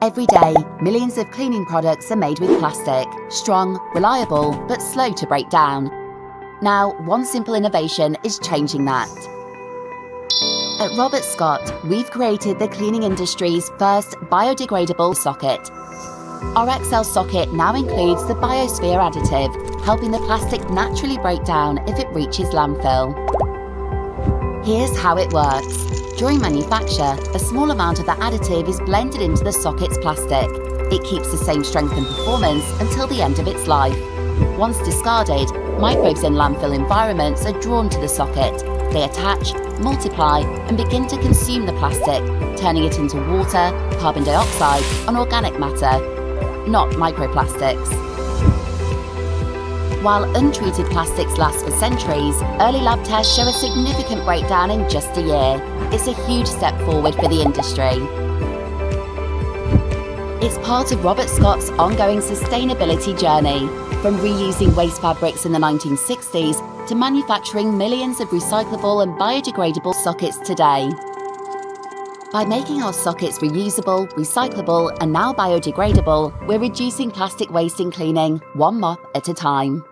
Every day, millions of cleaning products are made with plastic, strong, reliable, but slow to break down. Now, one simple innovation is changing that. At Robert Scott, we've created the cleaning industry's first biodegradable socket. Our Exel socket now includes the biosphere additive, helping the plastic naturally break down if it reaches landfill. Here's how it works. During manufacture, a small amount of the additive is blended into the socket's plastic. It keeps the same strength and performance until the end of its life. Once discarded, microbes in landfill environments are drawn to the socket. They attach, multiply, and begin to consume the plastic, turning it into water, carbon dioxide, and organic matter, not microplastics. While untreated plastics last for centuries, early lab tests show a significant breakdown in just a year. It's a huge step forward for the industry. It's part of Robert Scott's ongoing sustainability journey, from reusing waste fabrics in the 1960s to manufacturing millions of recyclable and biodegradable sockets today. By making our sockets reusable, recyclable, and now biodegradable, we're reducing plastic waste in cleaning, one mop at a time.